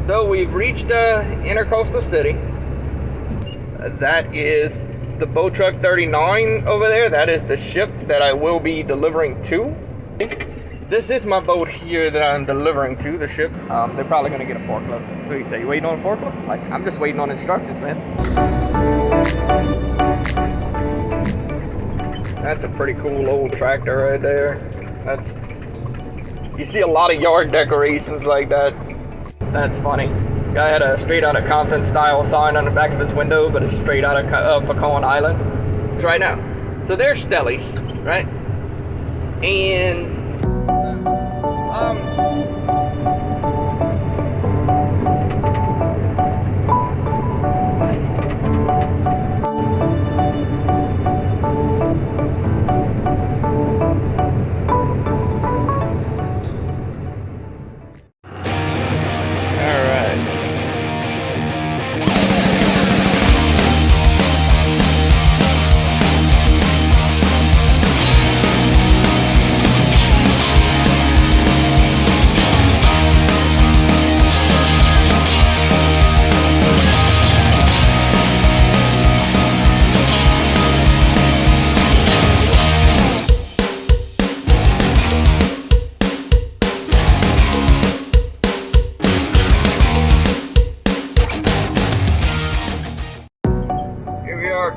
So we've reached Intracoastal City. That is the boat truck 39 over there. That is the ship that I will be delivering to. This is my boat here that I'm delivering to, the ship. They're probably gonna get a forklift. So you say, you waiting on a forklift? Like, I'm just waiting on instructions, man. That's a pretty cool old tractor right there. You see a lot of yard decorations like that. That's funny. Guy had a straight out of Compton style sign on the back of his window, but it's straight out of Pecan Island. Right now. So there's Stellies, right? And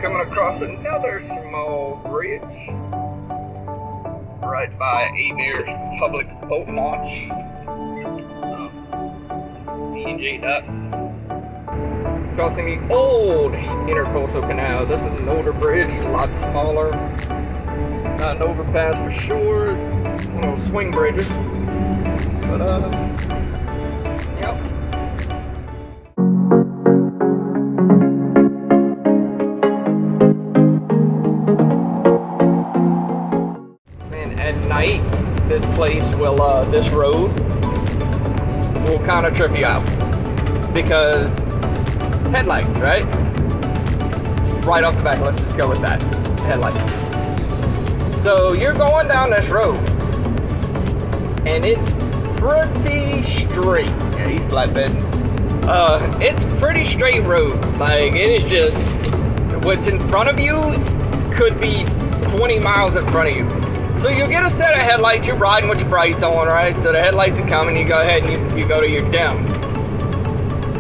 coming across another small bridge right by Abear's public boat launch. E&J Duck. Crossing the old Intracoastal Canal. This is an older bridge, a lot smaller. Not an overpass for sure. One of those swing bridges. But yep. Night, this place will, this road will kind of trip you out because headlights, right? Right off the back, let's just go with that. Headlights. So you're going down this road and it's pretty straight. Yeah, he's flatbed. It's pretty straight road. Like, it is just, what's in front of you could be 20 miles in front of you. So you get a set of headlights, you're riding with your brights on, right? So the headlights are coming, you go ahead and you go to your dim.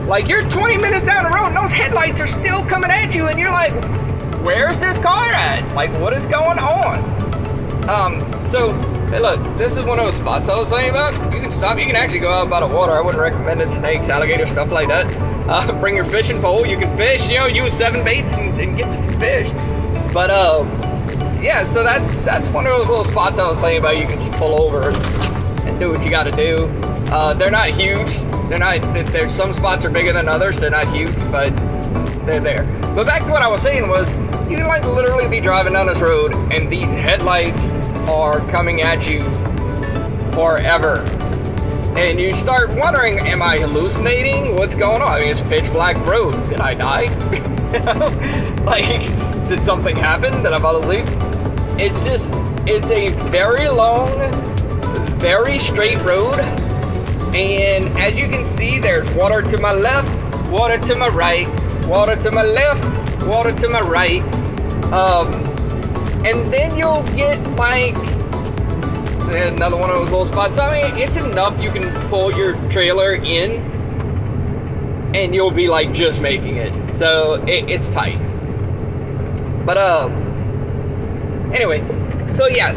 Like, you're 20 minutes down the road and those headlights are still coming at you and you're like, where's this car at? Like, what is going on? So, hey look, this is one of those spots I was saying about. You can stop, you can actually go out by the water. I wouldn't recommend it, snakes, alligators, stuff like that. Bring your fishing pole, you can fish, you know, use 7 baits and get to some fish. But, yeah, so that's one of those little spots I was saying about. You can just pull over and do what you got to do. They're not huge. There's some spots are bigger than others. They're not huge, but they're there. But back to what I was saying was, you can like literally be driving down this road and these headlights are coming at you forever. And you start wondering, am I hallucinating? What's going on? I mean, it's pitch black road. Did I die? Like, did something happen? Did I fall asleep? It's a very long, very straight road. And as you can see, there's water to my left, water to my right, water to my left, water to my right. And then you'll get like another one of those little spots. I mean, it's enough you can pull your trailer in and you'll be like just making it. So it's tight. But anyway, so yeah,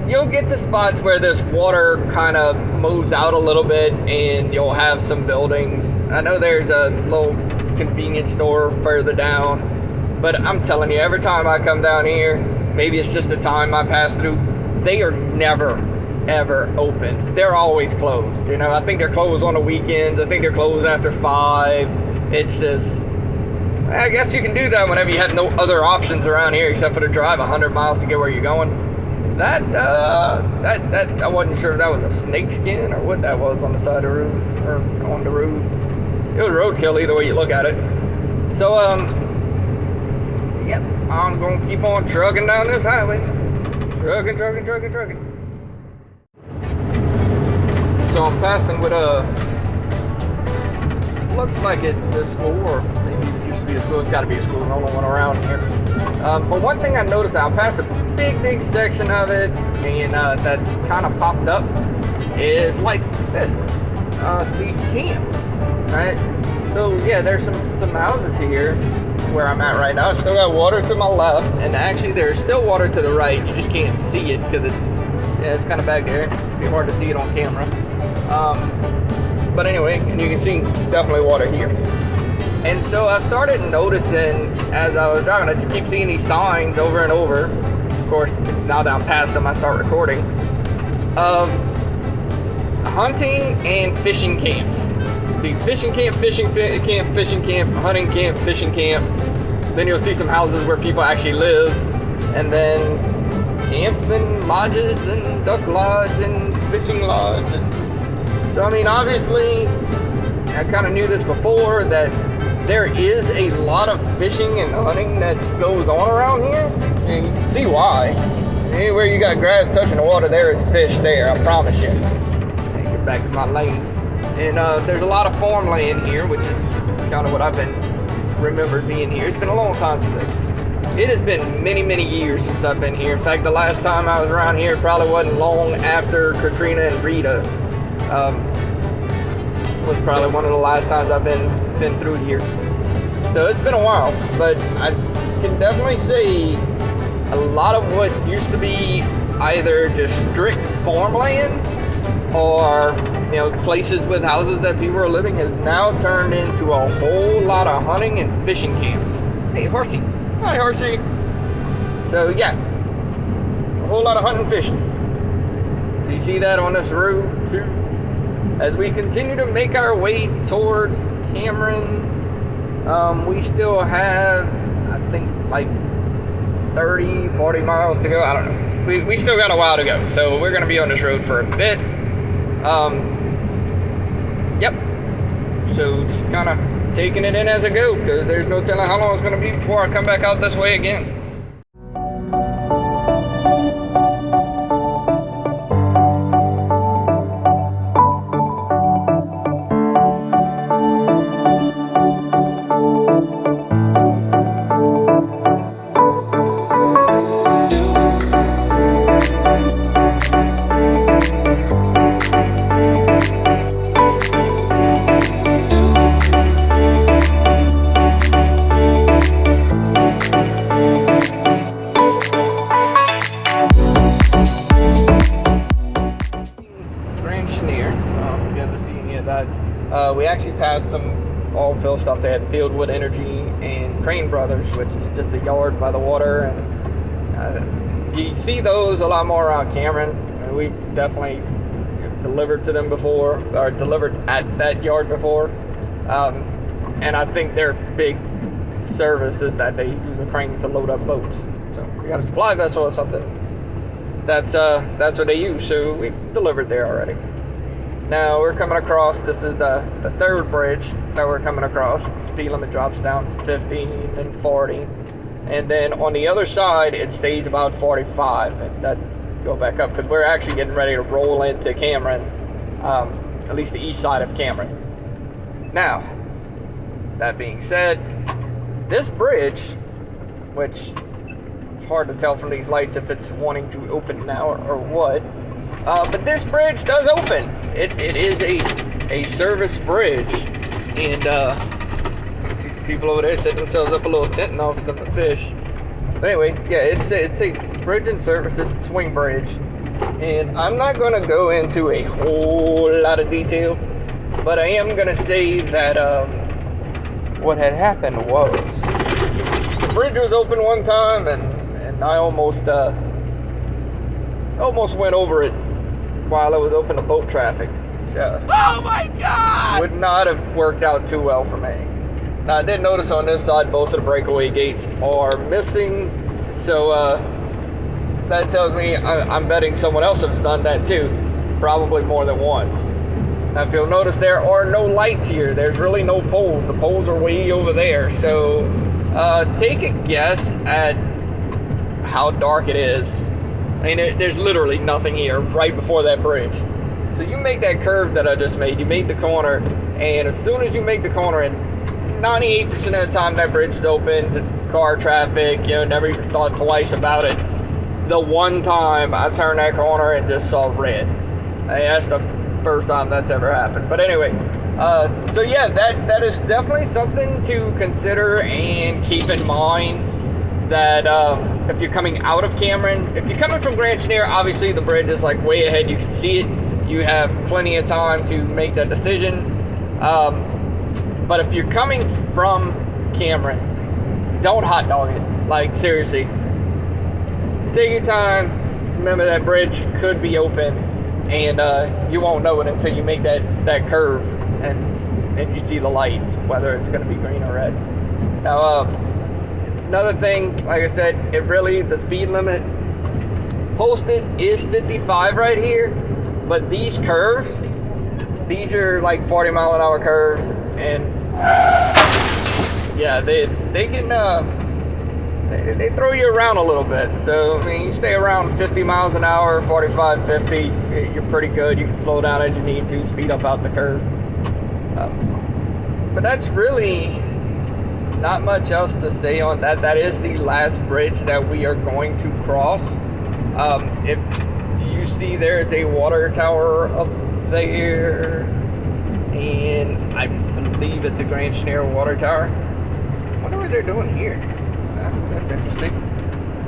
you'll get to spots where this water kind of moves out a little bit and you'll have some buildings. I know there's a little convenience store further down, but I'm telling you, every time I come down here, maybe it's just the time I pass through, they are never ever open. They're always closed. You know, I think they're closed on the weekends. I think they're closed after 5. It's just, I guess you can do that whenever you have no other options around here except for to drive 100 miles to get where you're going. That I wasn't sure if that was a snake skin or what that was on the side of the road or on the road. It was roadkill either way you look at it. So yep, I'm gonna keep on trucking down this highway. Trucking. So I'm passing with looks like it's a school, or maybe it used to be a school. It's got to be a school. The only one around here. But one thing I noticed, I'll pass a big section of it, and that's kind of popped up, is like this, these camps, right? So yeah, there's some houses here where I'm at right now. Still got water to my left, and actually there's still water to the right. You just can't see it because it's kind of back there. It'd be hard to see it on camera. But anyway, and you can see definitely water here. And so I started noticing as I was driving, I just keep seeing these signs over and over. Of course, now that I'm past them, I start recording. Of hunting and fishing camps. See, fishing camp, fishing camp, fishing camp, hunting camp, fishing camp. Then you'll see some houses where people actually live. And then camps and lodges and duck lodge and fishing lodge. So I mean, obviously, I kind of knew this before, that there is a lot of fishing and hunting that goes on around here, and you can see why. Anywhere you got grass touching the water, there is fish there, I promise you. Get back to my lane. And there's a lot of farmland here, which is kind of what I've been remembered being here. It's been a long time since it has been many years since I've been here. In fact, the last time I was around here probably wasn't long after Katrina and Rita. Was probably one of the last times I've been through here. So it's been a while, but I can definitely say a lot of what used to be either just strict farmland or, you know, places with houses that people are living has now turned into a whole lot of hunting and fishing camps. Hey, Horsey. Hi, Horsey. So yeah, a whole lot of hunting and fishing. So you see that on this road too. As we continue to make our way towards Cameron, we still have, I think, like 30, 40 miles to go. I don't know. We still got a while to go, so we're going to be on this road for a bit. Yep. So just kind of taking it in as I go, because there's no telling how long it's going to be before I come back out this way again. We actually passed some oil field stuff. They had Fieldwood Energy and Crane Brothers, which is just a yard by the water, and you see those a lot more around Cameron. We've definitely delivered to them before, or delivered at that yard before, and I think their big service is that they use a crane to load up boats. So we got a supply vessel or something. That's what they use. So we delivered there already. Now we're coming across, this is the third bridge that we're coming across. Speed limit drops down to 50 and 40. And then on the other side, it stays about 45. And that go back up, because we're actually getting ready to roll into Cameron, at least the east side of Cameron. Now, that being said, this bridge, which it's hard to tell from these lights if it's wanting to open now or what, but this bridge does open. It is a service bridge, and see some people over there setting themselves up a little tent and offering them to fish. But anyway, yeah, it's a bridge in service. It's a swing bridge, and I'm not going to go into a whole lot of detail, but I am going to say that what had happened was the bridge was open one time, and I almost went over it while it was open to boat traffic. Oh my God! Would not have worked out too well for me. Now I did notice on this side both of the breakaway gates are missing, so that tells me I'm betting someone else has done that too, probably more than once. Now if you'll notice, there are no lights here. There's really no poles. The poles are way over there, so take a guess at how dark it is. I mean, there's literally nothing here right before that bridge. So you make that curve that I just made, you made the corner, and as soon as you make the corner, and 98% of the time that bridge is open to car traffic, you know, never even thought twice about it. The one time I turned that corner and just saw red. That's the first time that's ever happened. But anyway, so yeah, that is definitely something to consider and keep in mind, that if you're coming out of Cameron, if you're coming from Grand Chenier, obviously the bridge is like way ahead, you can see it, you have plenty of time to make that decision. But if you're coming from Cameron, don't hot dog it. Like, seriously, take your time. Remember, that bridge could be open, and you won't know it until you make that curve and you see the lights, whether it's going to be green or red. Now, another thing, like I said, the speed limit posted is 55 right here, but these curves, these are like 40-mile-an-hour curves, and yeah, they can they throw you around a little bit. So I mean, you stay around 50 miles an hour, 45, 50, you're pretty good. You can slow down as you need to, speed up out the curve. But that's really not much else to say on that. That is the last bridge that we are going to cross. If you see, there is a water tower up there, and I believe it's a Grand Chenier water tower. I wonder what they're doing here. That's interesting.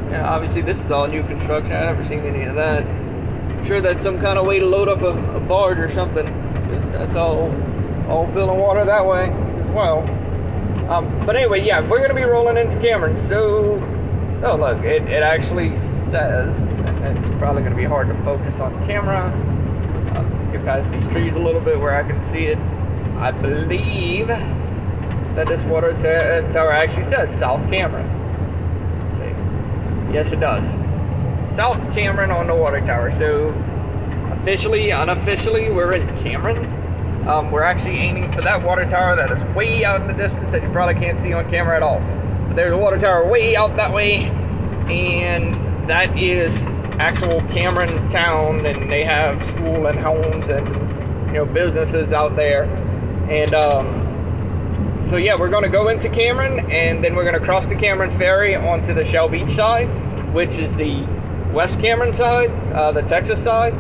Yeah, obviously this is all new construction. I've never seen any of that. I'm sure that's some kind of way to load up a barge or something. That's all filling water that way as well. But anyway, yeah, we're going to be rolling into Cameron. So, oh look, it actually says, and it's probably going to be hard to focus on camera. Get past these trees a little bit where I can see it. I believe that this water tower actually says South Cameron. Let's see. Yes, it does. South Cameron on the water tower. So officially, unofficially, we're in Cameron. We're actually aiming for that water tower that is way out in the distance that you probably can't see on camera at all. But there's a water tower way out that way, and that is actual Cameron town, and they have school and homes and, you know, businesses out there. And so yeah, we're going to go into Cameron, and then we're going to cross the Cameron ferry onto the Shell Beach side, which is the West Cameron side, the Texas side.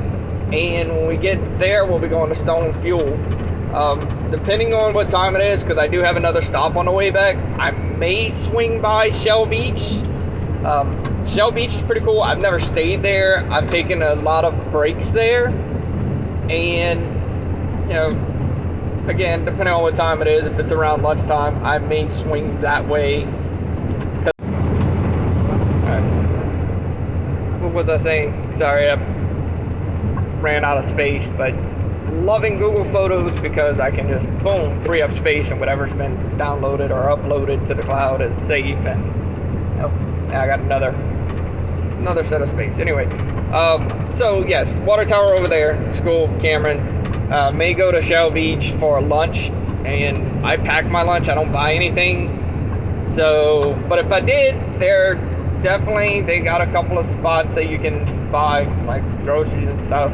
And when we get there, we'll be going to Stone Fuel. Depending on what time it is, because I do have another stop on the way back, I may swing by Shell Beach. Shell Beach is pretty cool. I've never stayed there. I've taken a lot of breaks there. And, you know, again, depending on what time it is, if it's around lunchtime, I may swing that way. Alright. What was I saying? Sorry, I ran out of space, but loving Google Photos because I can just, boom, free up space, and whatever's been downloaded or uploaded to the cloud is safe. And oh, now I got another set of space. Anyway, so yes, water tower over there, school, Cameron. May go to Shell Beach for lunch, and I pack my lunch. I don't buy anything. So, but if I did, they got a couple of spots that you can buy like groceries and stuff.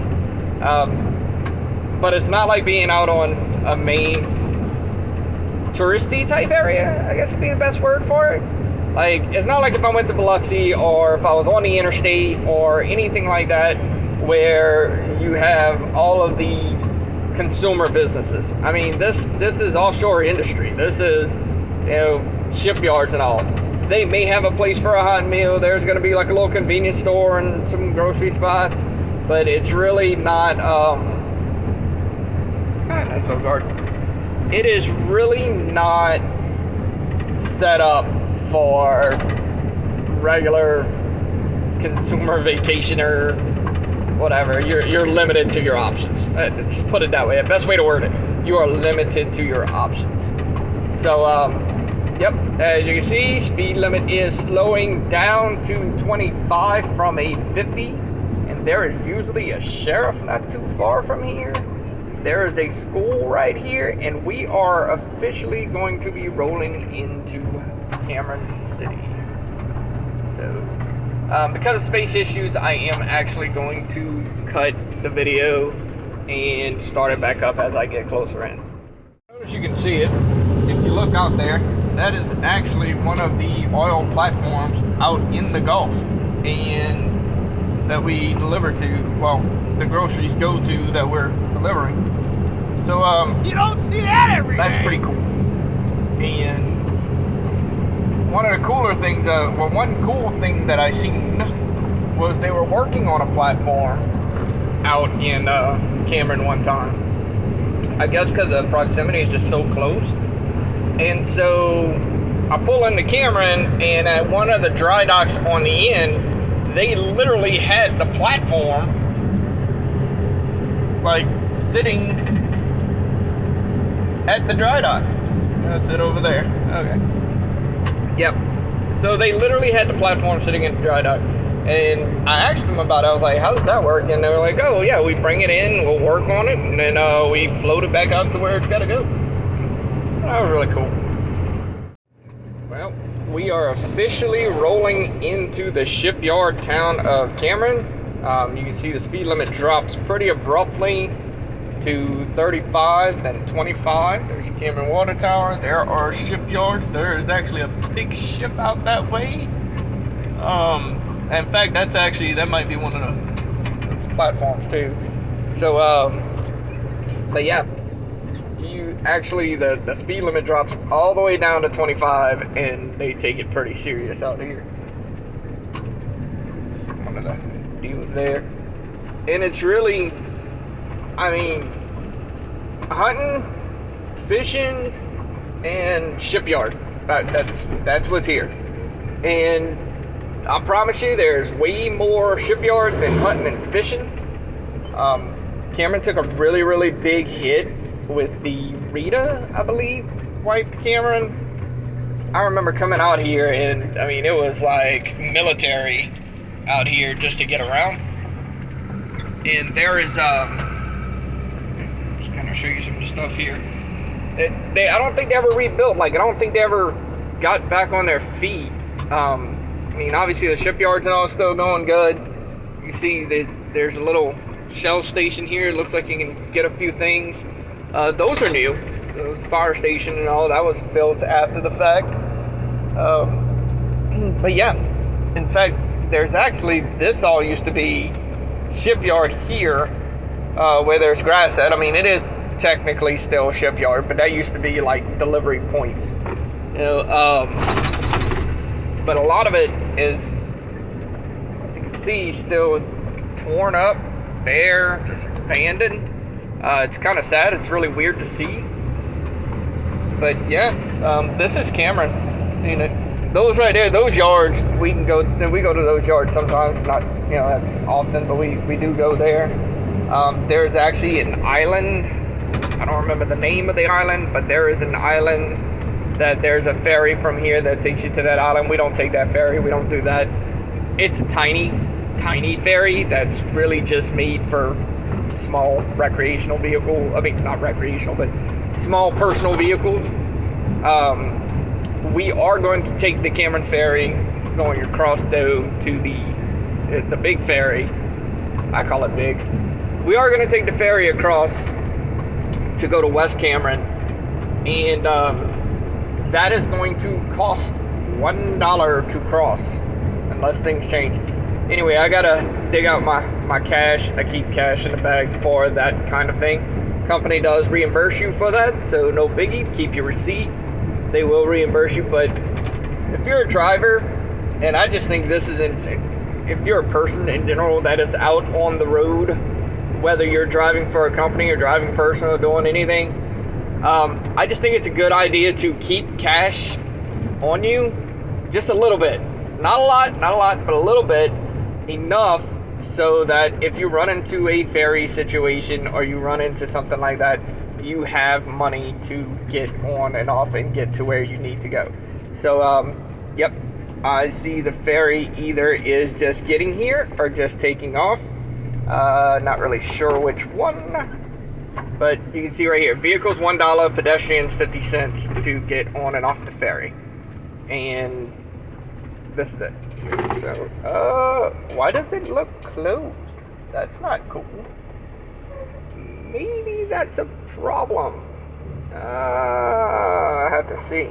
But it's not like being out on a main touristy type area, I guess would be the best word for it. Like, it's not like if I went to Biloxi or if I was on the interstate or anything like that, where you have all of these consumer businesses. I mean, this is offshore industry. This is, you know, shipyards and all. They may have a place for a hot meal. There's going to be like a little convenience store and some grocery spots, but it's really not, nice little garden. It is really not set up for regular consumer vacationer, whatever. You're limited to your options. Just put it that way. The best way to word it. You are limited to your options. So, yep, as you can see, speed limit is slowing down to 25 from a 50, and there is usually a sheriff not too far from here. There is a school right here, and we are officially going to be rolling into Cameron City. So, because of space issues, I am actually going to cut the video and start it back up as I get closer in. As you can see it, if you look out there, that is actually one of the oil platforms out in the Gulf, and that we deliver to, well, the groceries go to that we're delivering. So you don't see that every day. That's pretty cool. And one of the cooler things, well, one cool thing that I seen was they were working on a platform out in Cameron one time. I guess because the proximity is just so close. And so I pull into Cameron, and at one of the dry docks on the end, they literally had the platform like sitting at the dry dock. That's it over there. Okay. Yep. So they literally had the platform sitting in the dry dock. And I asked them about it. I was like, how does that work? And they were like, oh, yeah, we bring it in, we'll work on it, and then we float it back out to where it's got to go. That was really cool. Well, we are officially rolling into the shipyard town of Cameron. You can see the speed limit drops pretty abruptly to 35, then 25. There's Cameron Water Tower. There are shipyards. There is actually a big ship out that way. In fact, that might be one of the platforms too. So, but yeah, the speed limit drops all the way down to 25, and they take it pretty serious out here. That's one of the deals there. And it's really, I mean, hunting, fishing, and shipyard. That's what's here. And I promise you, there's way more shipyard than hunting and fishing. Cameron took a really, really big hit with the Rita, I believe, wiped Cameron. I remember coming out here, and I mean, it was like military out here just to get around. And there is, just kind of show you some of the stuff here. I don't think they ever rebuilt. Like, I don't think they ever got back on their feet. I mean, obviously the shipyards and all is still going good. You see that there's a little shell station here. It looks like you can get a few things. Those are new. The fire station and all that was built after the fact. But yeah, in fact, there's actually, this all used to be shipyard here, where there's grass at. I mean, it is technically still shipyard, but that used to be like delivery points. You know, but a lot of it is, you can see, still torn up, bare, just abandoned. It's kind of sad. It's really weird to see. But yeah, this is Cameron. You know, those right there, those yards, we go to those yards sometimes. Not, you know, that's often, but we do go there. There's actually an island. I don't remember the name of the island, but there is an island that there's a ferry from here that takes you to that island. We don't take that ferry. We don't do that. It's a tiny ferry that's really just made for small recreational vehicle. I mean, not recreational, but small personal vehicles. We are going to take the Cameron ferry going across to the big ferry. I call it big. We are going to take the ferry across to go to West Cameron, and that is going to cost $1 to cross, unless things change. Anyway, I gotta dig out my cash. I keep cash in the bag for that kind of thing. Company does reimburse you for that, so no biggie. Keep your receipt. They will reimburse you, but if you're a driver, and I just think this is if you're a person in general that is out on the road, whether you're driving for a company or driving personal or doing anything, I just think it's a good idea to keep cash on you, just a little bit. Not a lot, but a little bit, enough so that if you run into a ferry situation or you run into something like that, you have money to get on and off and get to where you need to go. So, yep, I see the ferry either is just getting here or just taking off. Not really sure which one. But you can see right here, vehicles $1, pedestrians 50 cents to get on and off the ferry. And this is it. So, why does it look closed? That's not cool. maybe that's a problem. I have to see.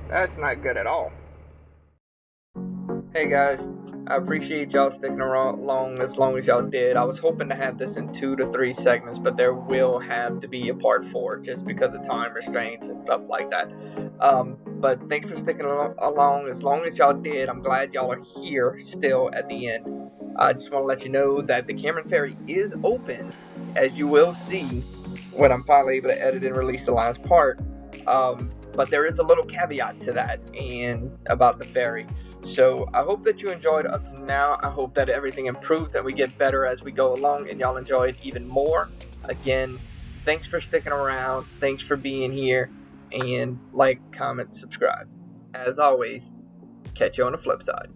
That's not good at all. Hey guys, I appreciate y'all sticking along as long as y'all did. I was hoping to have this in 2 to 3 segments, but there will have to be a part 4 just because of time restraints and stuff like that. But thanks for sticking along as long as y'all did. I'm glad y'all are here still at the end. I just want to let you know that the Cameron Ferry is open, as you will see when I'm finally able to edit and release the last part. But there is a little caveat to that and about the ferry. So I hope that you enjoyed up to now. I hope that everything improves and we get better as we go along and y'all enjoy it even more. Again, thanks for sticking around. Thanks for being here. And like, comment, subscribe. As always, catch you on the flip side.